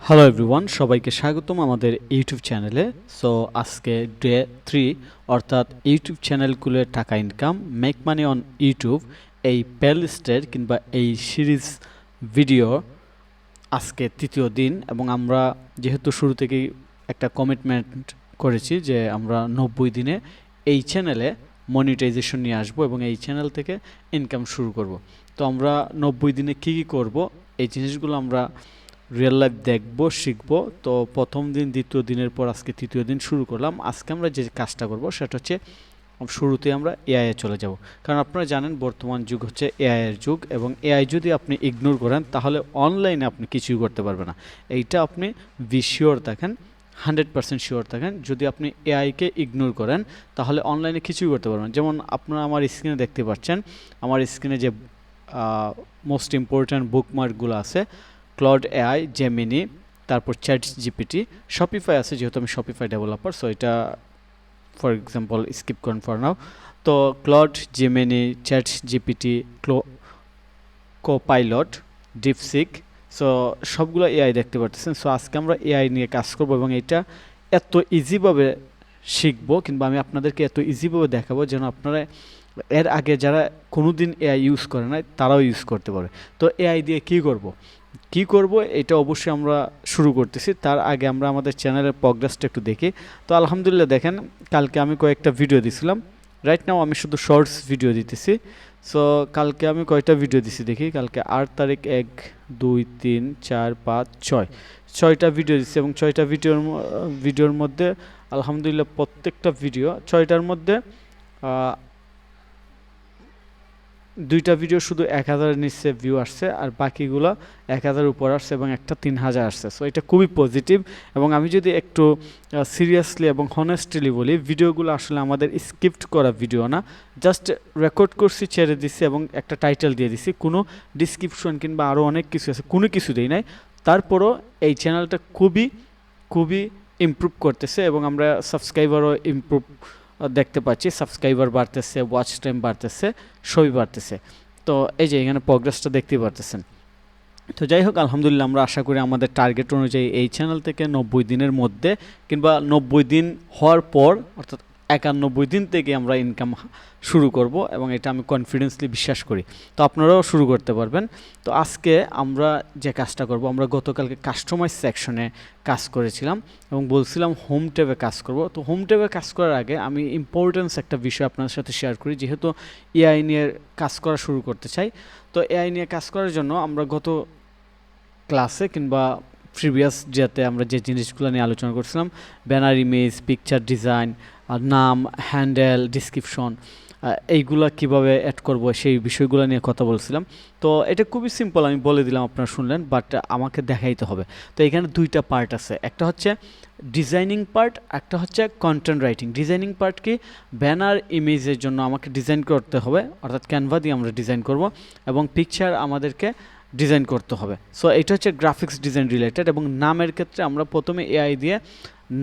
Hello everyone, সবাইকে স্বাগতম আমাদের ইউটিউব চ্যানেলে। সো আজকে ডে 3 অর্থাৎ ইউটিউব চ্যানেলগুলো টাকা income make money on YouTube এই প্লেলিস্টের কিংবা এই সিরিজ ভিডিও আজকে তৃতীয় দিন। এবং আমরা যেহেতু শুরু থেকেই একটা কমিটমেন্ট করেছি যে আমরা 90 দিনে এই চ্যানেলে মনিটাইজেশন নিয়ে আসবো এবং এই চ্যানেল থেকে ইনকাম শুরু করব। তো আমরা 90 দিনে কী কী করব এই জিনিসগুলো আমরা রিয়েল লাইফ দেখবো, শিখবো। তো প্রথম দিন, দ্বিতীয় দিনের পর আজকে তৃতীয় দিন শুরু করলাম। আজকে আমরা যে কাজটা করব সেটা হচ্ছে শুরুতে আমরা এআই এ চলে যাব, কারণ আপনারা জানেন বর্তমান যুগ হচ্ছে এআই এর যুগ এবং এআই যদি আপনি ইগনোর করেন তাহলে অনলাইনে আপনি কিছুই করতে পারবেন না। এইটা আপনি শিওর থাকেন, 100% শিওর থাকেন। যদি আপনি এআইকে ইগনোর করেন তাহলে অনলাইনে কিছুই করতে পারবেন। যেমন আপনারা আমার স্ক্রিনে দেখতে পাচ্ছেন, আমার স্ক্রিনে যে মোস্ট ইম্পর্ট্যান্ট বুকমার্কগুলো আছে, ক্লাউড এআই, জেমিনি, তারপর চ্যাট জিপিটি, শপিফাই আছে, যেহেতু আমি শপিফাই ডেভেলপার সো এটা ফর এক্সাম্পল স্কিপ করেন ফর নাও। তো cloud, Gemini, chat GPT, copilot, DeepSeek, so সবগুলো এআই দেখতে পাচ্ছেন। সো আজকে আমরা এআই নিয়ে কাজ করব এবং এটা এত ইজিভাবে শিখবো কিংবা আমি আপনাদেরকে এত ইজিভাবে দেখাবো যেন আপনারা এর আগে যারা কোনোদিন এআই ইউজ করে না তারাও ইউজ করতে পারে। তো এআই দিয়ে কি করব এটা অবশ্যই আমরা শুরু করতেছি। তার আগে আমরা আমাদের চ্যানেলের প্রোগ্রেসটা একটু দেখি। তো আলহামদুলিল্লাহ দেখেন, কালকে আমি কয়েকটা ভিডিও দিছিলাম, রাইট নাও আমি শুধু শর্টস ভিডিও দিতেছি। সো কালকে আমি কয়টা ভিডিও দিছি দেখি। কালকে 8 তারিখ 1 2 3 4 5 6 ছয়টা ভিডিও দিচ্ছি এবং ছয়টা ভিডিওর মধ্যে আলহামদুলিল্লাহ প্রত্যেকটা ভিডিও 6টার মধ্যে দুইটা ভিডিও শুধু 1000-এর নিচে ভিউ আসছে আর বাকিগুলো 1000 উপর আসছে এবং একটা 3000 আসছে। সো এটা খুবই পজিটিভ। এবং আমি যদি একটু সিরিয়াসলি এবং হনেস্টলি বলি, ভিডিওগুলো আসলে আমাদের স্ক্রিপ্ট করা ভিডিও না, জাস্ট রেকর্ড করছি, ছেড়ে দিচ্ছি এবং একটা টাইটেল দিয়ে দিছি। কোনো ডিসক্রিপশন কিংবা আরও অনেক কিছু আছে, কোনো কিছু দেই নাই। তারপরও এই চ্যানেলটা খুবই ইমপ্রুভ করতেছে এবং আমরা সাবস্ক্রাইবারও ইমপ্রুভ দেখতে পাচ্ছি। সাবস্ক্রাইবার বাড়তেছে, ওয়াচ টাইম বাড়তেছে, সবই বাড়তেছে। তো এই যে এখানে প্রোগ্রেসটা দেখতেই পারতেছেন। তো যাই হোক, আলহামদুলিল্লাহ আমরা আশা করি আমাদের টার্গেট অনুযায়ী এই চ্যানেল থেকে 90 দিনের মধ্যে কিংবা 90 দিন হওয়ার পর অর্থাৎ 91 দিন থেকে আমরা ইনকাম শুরু করব এবং এটা আমি কনফিডেন্সলি বিশ্বাস করি। তো আপনারাও শুরু করতে পারবেন। তো আজকে আমরা যে কাজটা করব, আমরা গতকালকে কাস্টমাইজ সেকশনে কাজ করেছিলাম এবং বলছিলাম হোম ট্যাবে কাজ করব। তো হোম ট্যাবে কাজ করার আগে আমি ইম্পর্টেন্স একটা বিষয় আপনাদের সাথে শেয়ার করি, যেহেতু এআই নিয়ে কাজ করা শুরু করতে চাই। তো এআই নিয়ে কাজ করার জন্য আমরা গত ক্লাসে কিংবা প্রিভিয়াস ডেতে আমরা যে জিনিসগুলো নিয়ে আলোচনা করছিলাম, ব্যানার ইমেজ, পিকচার ডিজাইন, নাম, হ্যান্ডেল, ডিসক্রিপশন, এইগুলা কিভাবে অ্যাড করব সেই বিষয়গুলো নিয়ে কথা বলছিলাম। তো এটা খুবই সিম্পল, আমি বলে দিলাম, আপনারা শুনলেন, বাট আমাকে দেখাইতে হবে। তো এখানে দুইটা পার্ট আছে, একটা হচ্ছে ডিজাইনিং পার্ট, একটা হচ্ছে কন্টেন্ট রাইটিং। ডিজাইনিং পার্ট কি, ব্যানার ইমেজের জন্য আমাকে ডিজাইন করতে হবে, অর্থাৎ ক্যানভা দিয়ে আমরা ডিজাইন করব, এবং পিকচার আমাদেরকে ডিজাইন করতে হবে। সো এটা হচ্ছে গ্রাফিক্স ডিজাইন রিলেটেড। এবং নামের ক্ষেত্রে আমরা প্রথমে এআই দিয়ে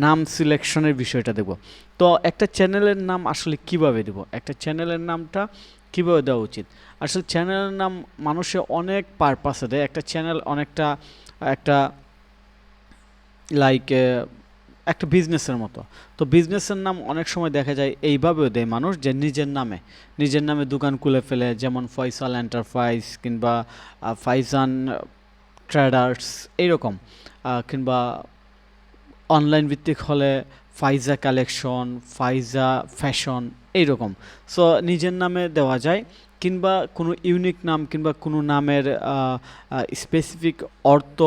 নাম সিলেকশনের বিষয়টা দেব। তো একটা চ্যানেলের নাম আসলে কিভাবে দেব, একটা চ্যানেলের নামটা কিভাবে দেওয়া উচিত? আসলে চ্যানেলের নাম মানুষে অনেক পারপাসে দেয়। একটা চ্যানেল অনেকটা একটা লাইক একটা বিজনেসের মতো। তো বিজনেসের নাম অনেক সময় দেখা যায় এইভাবেও দেয় মানুষ, যে নিজের নামে দোকান খুলে ফেলে, যেমন ফয়সাল এন্টারপ্রাইজ কিংবা ফাইজান ট্রেডার্স এইরকম, কিংবা অনলাইন ভিত্তিক হলে ফাইজা কালেকশন, ফাইজা ফ্যাশন এইরকম। সো নিজের নামে দেওয়া যায়, কিংবা কোনো ইউনিক নাম কিংবা কোনো নামের স্পেসিফিক অর্থ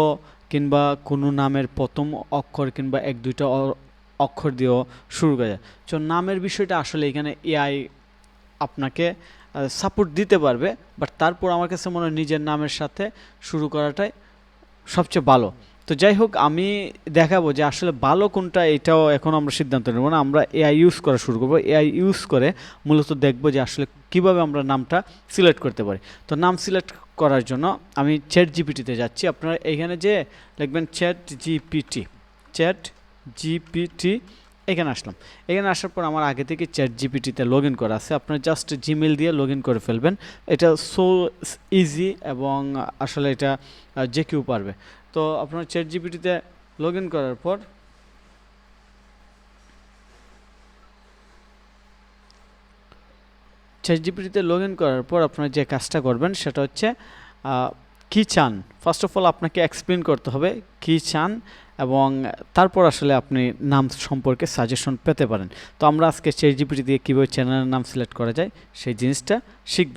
কিংবা কোনো নামের প্রথম অক্ষর কিংবা 1-2টা অক্ষর দিয়েও শুরু করা যায়। সো নামের বিষয়টা আসলে এখানে এআই আপনাকে সাপোর্ট দিতে পারবে, বাট তারপর আমার কাছে মনে হয় নিজের নামের সাথে শুরু করাটাই সবচেয়ে ভালো। তো যাই হোক, আমি দেখাবো যে আসলে ভালো কোনটা, এটাও এখন আমরা সিদ্ধান্ত নেব না, আমরা এআই ইউজ করা শুরু করবো। এআই ইউজ করে মূলত দেখবো যে আসলে কিভাবে আমরা নামটা সিলেক্ট করতে পারি। তো নাম সিলেক্ট করার জন্য আমি চ্যাট জিপিটিতে যাচ্ছি। আপনারা এখানে যে লিখবেন চ্যাট জিপিটি, এখানে আসলাম। এখানে আসার পর আমার আগে থেকে চ্যাট জিপিটিতে লগ ইন করা আছে, আপনার জাস্ট জিমেল দিয়ে লগ ইন করে ফেলবেন। এটা সো ইজি এবং আসলে এটা যে কেউ পারবে। তো আপনার চ্যাট জিপিটিতে লগ ইন করার পর আপনারা যে কাজটা করবেন সেটা হচ্ছে কি চান, ফার্স্ট অফ অল আপনাকে এক্সপ্লেন করতে হবে কি চান, এবং তারপর আসলে আপনি নাম সম্পর্কে সাজেশন পেতে পারেন। তো আমরা আজকে চ্যাট জিপিটি দিয়ে কীভাবে চ্যানেলের নাম সিলেক্ট করা যায় সেই জিনিসটা শিখব।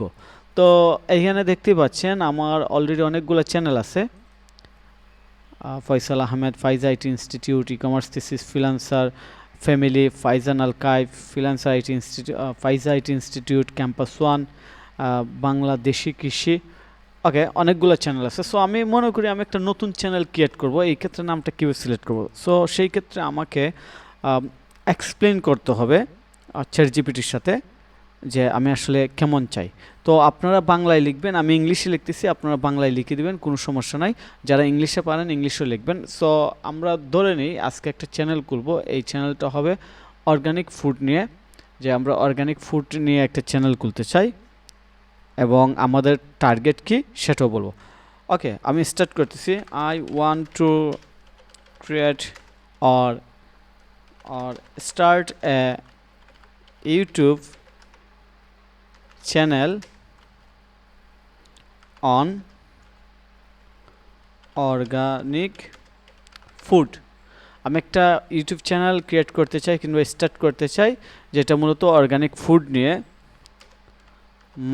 তো এইখানে দেখতে পাচ্ছেন আমার অলরেডি অনেকগুলো চ্যানেল আছে। Faisal Ahmed, Faiza IT institute, e commerce thesis, freelancer family, Faizan Alkaif, freelancer IT institute, Faiza IT institute, campus one, Bangladeshi কৃষি, ওকে, অনেকগুলো চ্যানেল আছে। সো আমি মনে করি আমি একটা নতুন চ্যানেল ক্রিয়েট করব, এই ক্ষেত্রে নামটা কীভাবে সিলেক্ট করব। সো সেই ক্ষেত্রে আমাকে এক্সপ্লেন করতে হবে চ্যাট জিপিটির সাথে যে আমি আসলে কেমন চাই। তো আপনারা বাংলায় লিখবেন, আমি ইংলিশে লিখতেছি, আপনারা বাংলায় লিখে দিবেন, কোনো সমস্যা নাই। যারা ইংলিশে পারেন ইংলিশেও লিখবেন। সো আমরা ধরে নিই আজকে একটা চ্যানেল খুলবো, এই চ্যানেলটা হবে অর্গানিক ফুড নিয়ে, যে আমরা অর্গানিক ফুড নিয়ে একটা চ্যানেল খুলতে চাই এবং আমাদের টার্গেট কি সেটাও বলবো। ওকে, আমি স্টার্ট করতেছি। I want to create or start a YouTube channel on organic food। আমি একটা ইউটিউব চ্যানেল ক্রিয়েট করতে চাই কিংবা স্টার্ট করতে চাই যেটা মূলত অর্গানিক ফুড নিয়ে।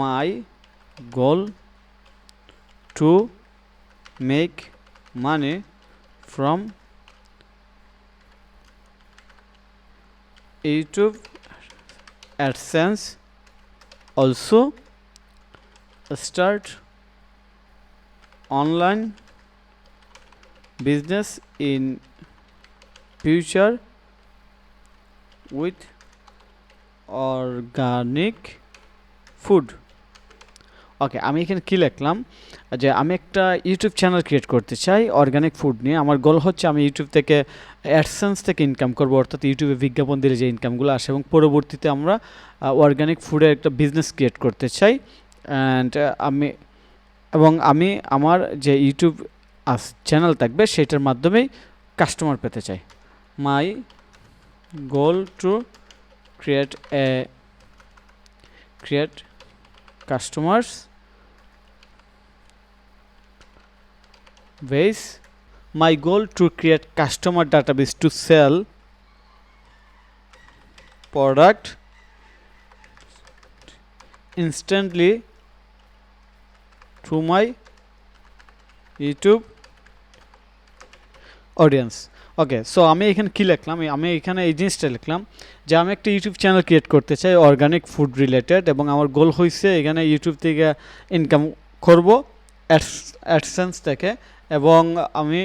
My goal to make money from YouTube AdSense, also start online business in future with organic food। ওকে, আমি এখানে কি লিখলাম যে আমি একটা ইউটিউব চ্যানেল ক্রিয়েট করতে চাই অর্গানিক ফুড নিয়ে। আমার গোল হচ্ছে আমি ইউটিউব থেকে অ্যাডসেন্স থেকে ইনকাম করব, অর্থাৎ ইউটিউবে বিজ্ঞাপন দিলে যে ইনকামগুলো আসে, এবং পরবর্তীতে আমরা অর্গানিক ফুডের একটা বিজনেস ক্রিয়েট করতে চাই। অ্যান্ড আমি আমার যে ইউটিউব চ্যানেল থাকবে সেটার মাধ্যমেই কাস্টমার পেতে চাই। My goal to create customers base, my goal to create customer database to sell product instantly through my YouTube audience। Okay, so আমি এখানে কি লিখলাম, আমি এখানে এই জিনিসটা লিখলাম যে আমি একটা ইউটিউব চ্যানেল ক্রিয়েট করতে চাই অর্গানিক ফুড রিলেটেড, এবং আমার গোল হয়েছে এখানে ইউটিউব থেকে ইনকাম করব অ্যাডসেন্স থেকে, এবং আমি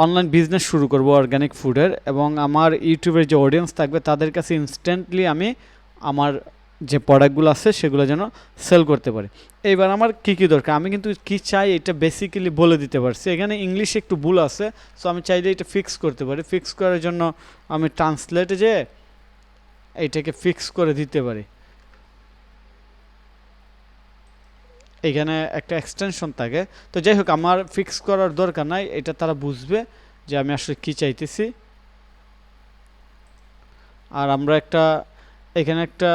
অনলাইন বিজনেস শুরু করব অর্গানিক ফুডের, এবং আমার ইউটিউবের যে অডিয়েন্স থাকবে তাদের কাছে ইনস্ট্যান্টলি আমি আমার যে প্রোডাক্টগুলো আছে সেগুলো যেন সেল করতে পারি। এইবার আমার কি দরকার, আমি কিন্তু কি চাই এটা বেসিক্যালি বলে দিতে পারছি। এখানে ইংলিশে একটু ভুল আছে, সো আমি চাইলে এটা ফিক্স করতে পারি। ফিক্স করার জন্য আমি ট্রান্সলেটে যেয়ে এইটাকে ফিক্স করে দিতে পারি। এখানে একটা এক্সটেনশন থাকে, তো যাই হোক আমার ফিক্স করার দরকার নাই, এটা তারা বুঝবে যে আমি আসলে কি চাইতেছি। আর আমরা এখানে একটা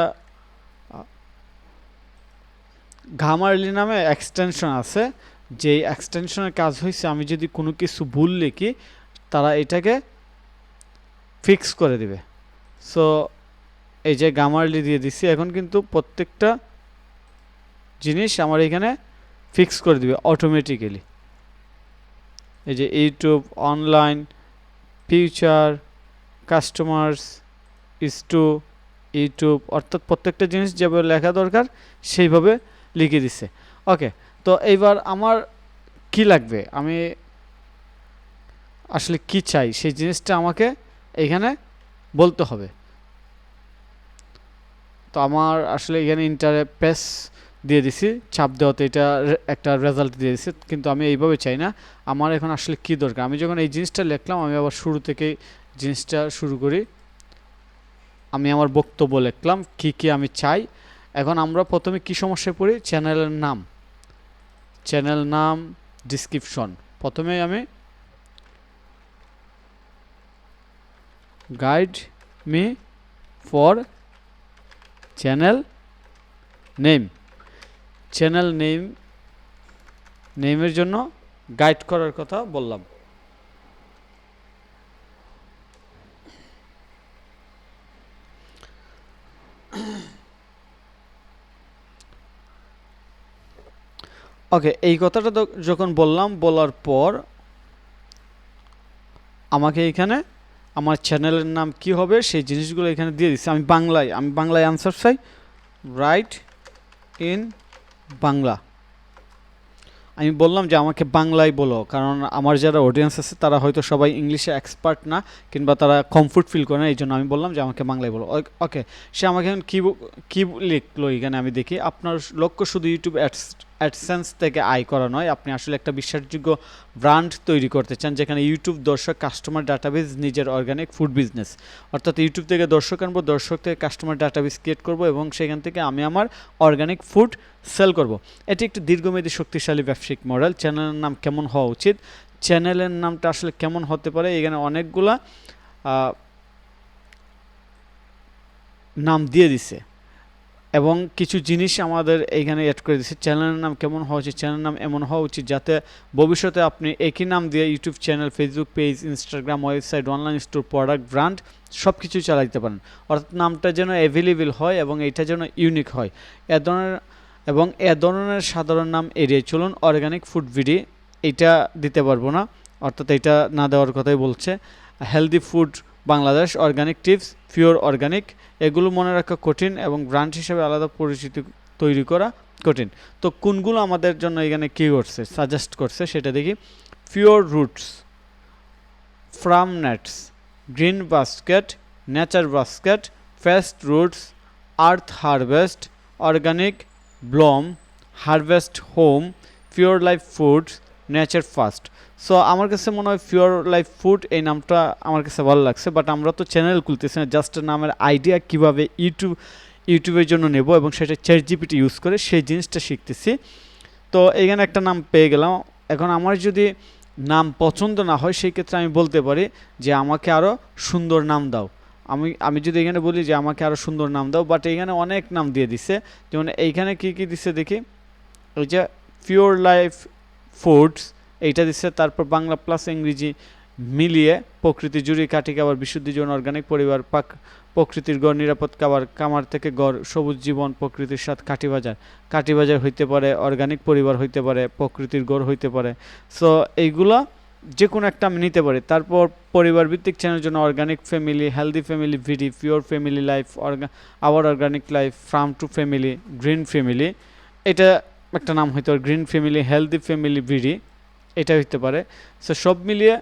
ঘামারলি নামে এক্সটেনশন আছে, যেই এক্সটেনশনের কাজ হয়েছে আমি যদি কোনো কিছু ভুল লিখি তারা এটাকে ফিক্স করে দিবে। সো এই যে গামারলি দিয়ে দিছি, এখন কিন্তু প্রত্যেকটা জিনিস আমার এখানে ফিক্স করে দিবে অটোমেটিক্যালি। এই যে YouTube online future customers is to YouTube, অর্থাৎ প্রত্যেকটা জিনিস যেভাবে লেখা দরকার সেইভাবে লিখে দিছে। ওকে, তো এইবার আমার কি লাগবে, আমি আসলে কি চাই সেই জিনিসটা আমাকে এখানে বলতে হবে। তো আমার আসলে এখানে ইন্টারফেস দিয়ে দিছি, চাপ দেওয়াতে এটা একটা রেজাল্ট দিয়ে দিছে, কিন্তু আমি এইভাবে চাই না। আমার এখন আসলে কি দরকার, আমি যখন এই জিনিসটা লিখলাম আমি আবার শুরু থেকে জিনিসটা শুরু করি। আমি আমার বক্তব্য লিখলাম কি আমি চাই। এখন আমরা প্রথমে কি সমস্যায় পড়ি, চ্যানেল নাম ডিসক্রিপশন। প্রথমে আমি guide me for channel name. Channel নেমের জন্য গাইড করার কথা বললাম। ওকে, এই কথাটা যখন বললাম, বলার পর আমাকে এখানে আমার চ্যানেলের নাম কি হবে সেই জিনিসগুলো এখানে দিয়ে দিচ্ছি। আমি বাংলায় আনসার চাই, রাইট ইন বাংলা। আমি বললাম যে আমাকে বাংলায় বলো, কারণ আমার যারা অডিয়েন্স আছে তারা হয়তো সবাই ইংলিশে এক্সপার্ট না, কিংবা তারা কমফোর্ট ফিল করে না, এই জন্য আমি বললাম যে আমাকে বাংলায় বলো। ওকে, সে আমাকে এখন কী লিখলো এখানে আমি দেখি। আপনার লক্ষ্য শুধু ইউটিউব অ্যাডসেন্স থেকে আয় করা নয়, আপনি আসলে একটা বিশ্বাসযোগ্য ব্র্যান্ড তৈরি করতে চান যেখানে ইউটিউব দর্শক, কাস্টমার ডাটাবেস, নিজের অর্গানিক ফুড বিজনেস। অর্থাৎ ইউটিউব থেকে দর্শক আনবো, দর্শক থেকে কাস্টমার ডাটাবেস ক্রিয়েট করবো এবং সেখান থেকে আমি আমার অর্গানিক ফুড সেল করব। এটি একটি দীর্ঘমেয়াদী শক্তিশালী ব্যবসায়িক মডেল। চ্যানেলের নাম কেমন হওয়া উচিত? চ্যানেলের নামটা আসলে কেমন হতে পারে, এখানে অনেকগুলা নাম দিয়ে দিছে এবং কিছু জিনিস আমাদের এইখানে অ্যাড করে দিচ্ছে। চ্যানেলের নাম কেমন হওয়া উচিত? চ্যানেলের নাম এমন হওয়া উচিত যাতে ভবিষ্যতে আপনি একই নাম দিয়ে YouTube channel, Facebook page, Instagram, website, online store, product, brand সব কিছু চালাইতে পারেন। অর্থাৎ নামটা যেন অ্যাভেলেবেল হয় এবং এটা যেন ইউনিক হয়। এ ধরনের সাধারণ নাম এড়িয়ে চলুন। অর্গানিক ফুড ভিডি এটা দিতে পারবো না, অর্থাৎ এটা না দেওয়ার কথাই বলছে। Healthy food Bangladesh, organic tips, pure organic, এগুলো মনে রাখা কঠিন এবং ব্র্যান্ড হিসেবে আলাদা পরিচিতি তৈরি করা কঠিন। তো কোনগুলো আমাদের জন্য এখানে কী করছে, সাজেস্ট করছে সেটা দেখি। Pure roots, farm নেটস, green basket, nature basket, fest roots, earth harvest, organic bloom, harvest home, pure life foods, nature first. So আমার কাছে মনে হয় পিওর লাইফ ফুড এই নামটা আমার কাছে ভালো লাগছে। বাট আমরা তো চ্যানেল খুলতেছি না, জাস্ট নামের আইডিয়া কীভাবে ইউটিউবের জন্য নেব এবং সেটা চ্যাটজিপিটি ইউজ করে সেই জিনিসটা শিখতেছি। তো এখানে একটা নাম পেয়ে গেলাম। এখন আমার যদি নাম পছন্দ না হয় সেই ক্ষেত্রে আমি বলতে পারি যে আমাকে আরও সুন্দর নাম দাও। আমি যদি এখানে বলি যে আমাকে আরও সুন্দর নাম দাও, বাট এখানে অনেক নাম দিয়ে দিছে। যেমন এইখানে কী কী দিছে দেখি। ওই যে পিওর লাইফ ফুডস এইটা দিচ্ছে, তারপর বাংলা প্লাস ইংরেজি মিলিয়ে প্রকৃতি জুড়ে কাঠি খাবার, বিশুদ্ধি জীবন, অর্গানিক পরিবার, প্রকৃতির গড়, নিরাপদ খাবার, কামার থেকে গড়, সবুজ জীবন, প্রকৃতির সাথে কাঠি বাজার হইতে পারে, অর্গানিক পরিবার হইতে পারে, প্রকৃতির গড় হইতে পারে। সো এইগুলা যে কোনো একটা আমি নিতে পারি। তারপর পরিবার ভিত্তিক চ্যানেলের জন্য অর্গানিক ফ্যামিলি, হেলদি ফ্যামিলি ভিডি, pure family life, our organic life, farm to family, green family, এটা একটা নাম হইতে পারে। গ্রিন ফ্যামিলি, হেলদি ফ্যামিলি ভিডি, এটা হইতে পারে। সো সব মিলিয়ে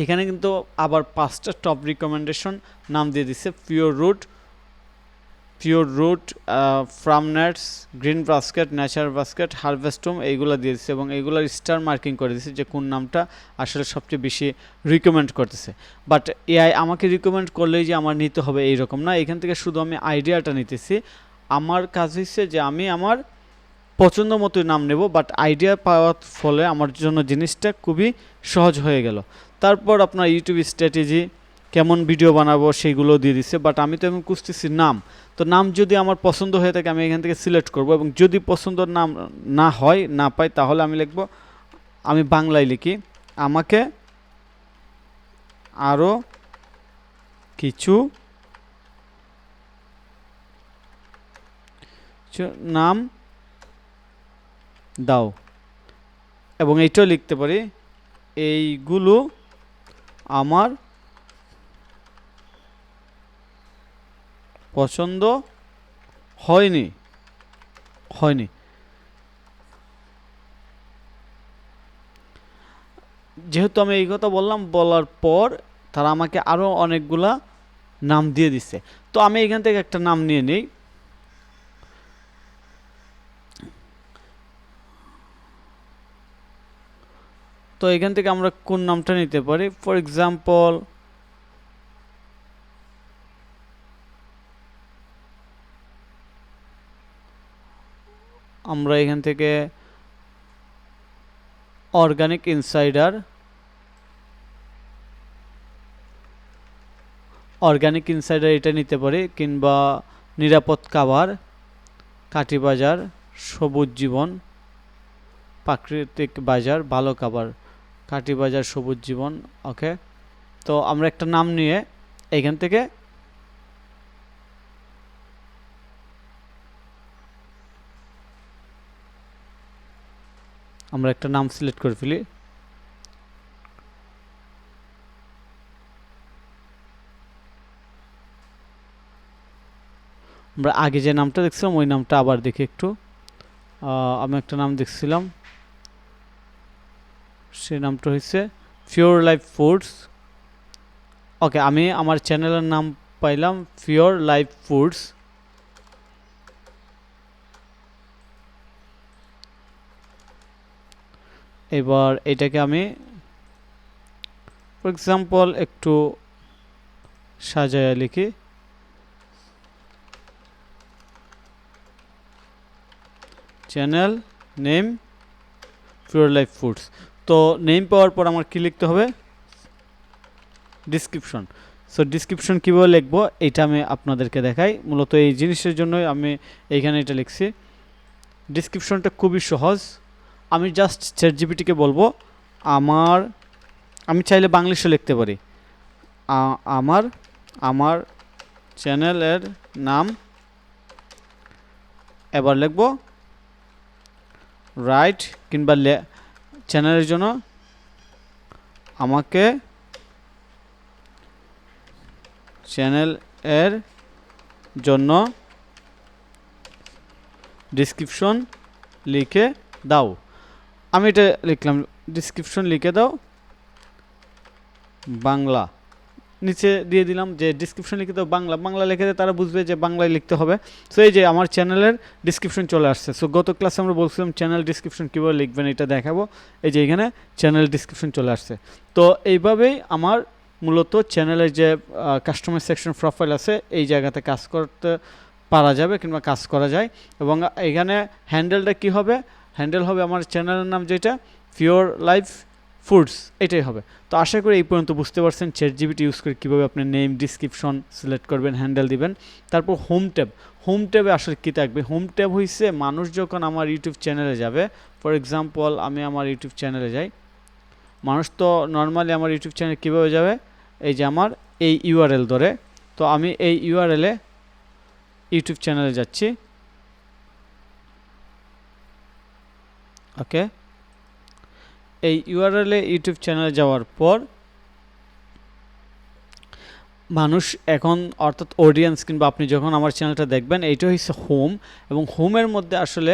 এখানে কিন্তু আবার 5টা টপ রিকমেন্ডেশন নাম দিয়ে দিচ্ছে। Pure Root, Farm নেটস, green basket, nature Basket, Harvest Home, এইগুলো দিয়ে দিচ্ছে এবং এইগুলোর স্টার মার্কিং করে দিচ্ছে যে কোন নামটা আসলে সবচেয়ে বেশি রিকমেন্ড করতেছে। বাট এআই আমাকে রিকমেন্ড করলেই যে আমার নিতে হবে এইরকম না, এখান থেকে শুধু আমি আইডিয়াটা নিতেছি। আমার কাজ হচ্ছে যে আমি আমার পছন্দ মতো নাম নেব, বাট আইডিয়া পাওয়ার ফলে আমার জন্য জিনিসটা খুবই সহজ হয়ে গেল। তারপর আপনার ইউটিউব স্ট্র্যাটেজি, কেমন ভিডিও বানাবো সেইগুলো দিয়ে দিচ্ছে। বাট আমি তো এখন খুঁজতেছি নাম। তো নাম যদি আমার পছন্দ হয়ে থাকে আমি এখান থেকে সিলেক্ট করব এবং যদি পছন্দ নাম না পাই তাহলে আমি লিখব, আমি বাংলায় লিখি, আমাকে আরও কিছু নাম দাও এবং এইটাও লিখতে পারি, এইগুলো আমার পছন্দ হয়নি। যেহেতু আমি এই কথা বলার পর তারা আমাকে আরও অনেকগুলা নাম দিয়ে দিচ্ছে। তো আমি এখান থেকে একটা নাম নিয়ে নিই। তো এখান থেকে আমরা কোন নামটা নিতে পারি? ফর এক্সাম্পল আমরা এখান থেকে অর্গানিক ইনসাইডার, অর্গানিক ইনসাইডার এটা নিতে পারি, কিংবা নিরাপদ খাবার, কাঠি বাজার, সবুজ জীবন, প্রাকৃতিক বাজার, ভালো খাবার, কাঠি বাজার, সবুজ জীবন। ওকে, তো আমরা একটা নাম নিয়ে এইখান থেকে আমরা একটা নাম সিলেক্ট করে ফেলি। আমরা আগে যে নামটা দেখছিলাম ওই নামটা আবার দেখি একটু। আমি একটা নাম দেখছিলাম, সেই নামটা হচ্ছে পিওর লাইফ ফুডস। ওকে, আমি আমার চ্যানেলের নাম পাইলাম পিওর লাইফ ফুডস। এবার এটাকে আমি ফর এক্সাম্পল একটু সাজায়া লিখি, channel name pure life foods. তো নেম পাওয়ার পর আমার কি লিখতে হবে, ডিসক্রিপশন। সো ডিসক্রিপশন কীভাবে লিখবো এটা আমি আপনাদেরকে দেখাই। মূলত এই জিনিসের জন্যই আমি এইখানে এটা লিখছি। ডিসক্রিপশনটা খুবই সহজ। আমি জাস্ট চ্যাটজিপিটিকে বলবো আমি চাইলে বাংলিশে লিখতে পারি, আমার চ্যানেলের নাম। এবার লিখব রাইট, কিংবা চ্যানেলের জন্য আমাকে চ্যানেলের জন্য ডিসক্রিপশন লিখে দাও। আমি এটা লিখলাম, ডিসক্রিপশন লিখে দাও বাংলা। নিচে দিয়ে দিলাম যে ডিসক্রিপশন লিখে দাও বাংলা। বাংলা লিখে দিয়ে তারা বুঝবে যে বাংলায় লিখতে হবে। সো এই যে আমার চ্যানেলের ডিসক্রিপশন চলে আসছে। সো গত ক্লাসে আমরা বলছিলাম চ্যানেল ডিসক্রিপশন কীভাবে লিখবেন এটা দেখাবো। এই যে এখানে চ্যানেল ডিসক্রিপশন চলে আসছে। তো এইভাবেই আমার মূলত চ্যানেলের যে কাস্টমার সেকশন প্রোফাইল আছে এই জায়গাতে কাজ করতে পারা যাবে, কিংবা কাজ করা যায়। এবং এখানে হ্যান্ডেলটা কি হবে, হ্যান্ডেল হবে আমার চ্যানেলের নাম যেটা পিওর লাইফ ফুডস, এটাই হবে। তো আশা করি এই পর্যন্ত বুঝতে পারছেন চ্যাটজিপিটি ইউজ করে কীভাবে আপনি নেম, ডিসক্রিপশন সিলেক্ট করবেন, হ্যান্ডেল দিবেন। তারপর হোম ট্যাব। হোম ট্যাবে আসলে কী থাকবে, হোম ট্যাব হইছে মানুষ যখন আমার ইউটিউব চ্যানেলে যাবে, ফর এক্সাম্পল আমি আমার ইউটিউব চ্যানেলে যাই, মানুষ তো নর্মালি আমার ইউটিউব চ্যানেল কীভাবে যাবে, এই যে আমার এই ইউআরএল ধরে। তো আমি এই ইউআরএলে ইউটিউব চ্যানেলে যাচ্ছি। ওকে, এই ইউআরএলে ইউটিউব চ্যানেলে যাওয়ার পর মানুষ এখন, অর্থাৎ অডিয়েন্স কিংবা আপনি যখন আমার চ্যানেলটা দেখবেন, এইটা হচ্ছে হোম। এবং হোমের মধ্যে আসলে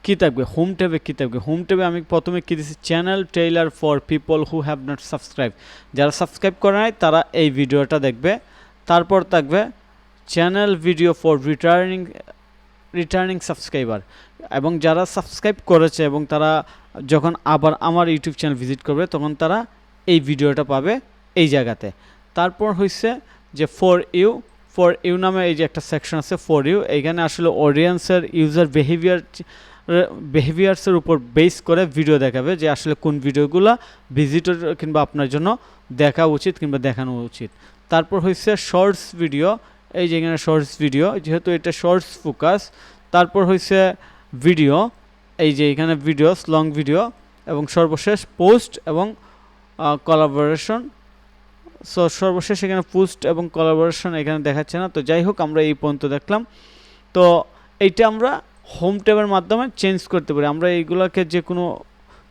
কী থাকবে, হোম ট্যাবে কী থাকবে, হোম ট্যাবে আমি প্রথমে কী দিচ্ছি, channel trailer for people who have not subscribe. যারা সাবস্ক্রাইব করে নাই তারা এই ভিডিওটা দেখবে। তারপর থাকবে channel video for returning subscriber. এবং যারা সাবস্ক্রাইব করেছে এবং তারা যখন আবার আমার ইউটিউব চ্যানেল ভিজিট করবে তখন তারা এই ভিডিওটা পাবে এই জায়গাতে। তারপর হচ্ছে যে ফর ইউ নামে এই যে একটা সেকশন আছে ফর ইউ, এইখানে আসলে অডিয়েন্সের ইউজার বিহেভিয়ার্সের উপর বেস করে ভিডিও দেখাবে, যে আসলে কোন ভিডিওগুলো ভিজিটর কিংবা আপনার জন্য দেখা উচিত কিংবা দেখানো উচিত। তারপর হচ্ছে শর্টস ভিডিও, এই যে এখানে শর্টস ভিডিও, যেহেতু এটা শর্টস ফোকাস। তারপর হচ্ছে ভিডিও, এই যে এখানে ভিডিওস, লং ভিডিও। এবং সর্বশেষ পোস্ট এবং কোলাবোরেশন। সো সর্বশেষ এখানে পোস্ট এবং কোলাবোরেশন এখানে দেখাচ্ছে না। তো যাই হোক, আমরা এই পর্যন্ত দেখলাম। তো এইটা আমরা হোম ট্যাবের মাধ্যমে চেঞ্জ করতে পারি। আমরা এইগুলোকে যে কোনো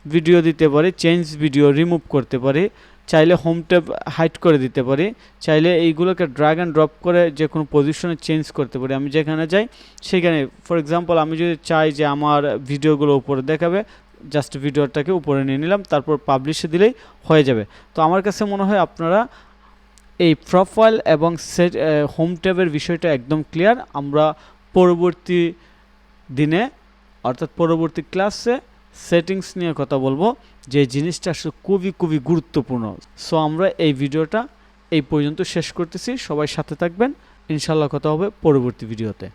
ভিডিও দিতে পারি, চেঞ্জ ভিডিও, রিমুভ করতে পারি, চাইলে হোম ট্যাব হাইড করে দিতে পারি, চাইলে এইগুলোকে ড্র্যাগ অ্যান্ড ড্রপ করে যে কোনো পজিশনে চেঞ্জ করতে পারি। আমি যেখানে যাই সেখানে, ফর এক্সাম্পল আমি যদি চাই যে আমার ভিডিওগুলো উপরে দেখাবে, জাস্ট ভিডিওটাকে উপরে নিয়ে নিলাম, তারপর পাবলিশে দিলেই হয়ে যাবে। তো আমার কাছে মনে হয় আপনারা এই প্রোফাইল এবং হোম ট্যাবের বিষয়টা একদম ক্লিয়ার। আমরা পরবর্তী দিনে, অর্থাৎ পরবর্তী ক্লাসে সেটিংস নিয়ে কথা বলবো, যে জিনিসটা আসলে খুবই গুরুত্বপূর্ণ। সো আমরা এই ভিডিওটা এই পর্যন্ত শেষ করতেছি। সবাই সাথে থাকবেন, ইনশাল্লাহ কথা হবে পরবর্তী ভিডিওতে।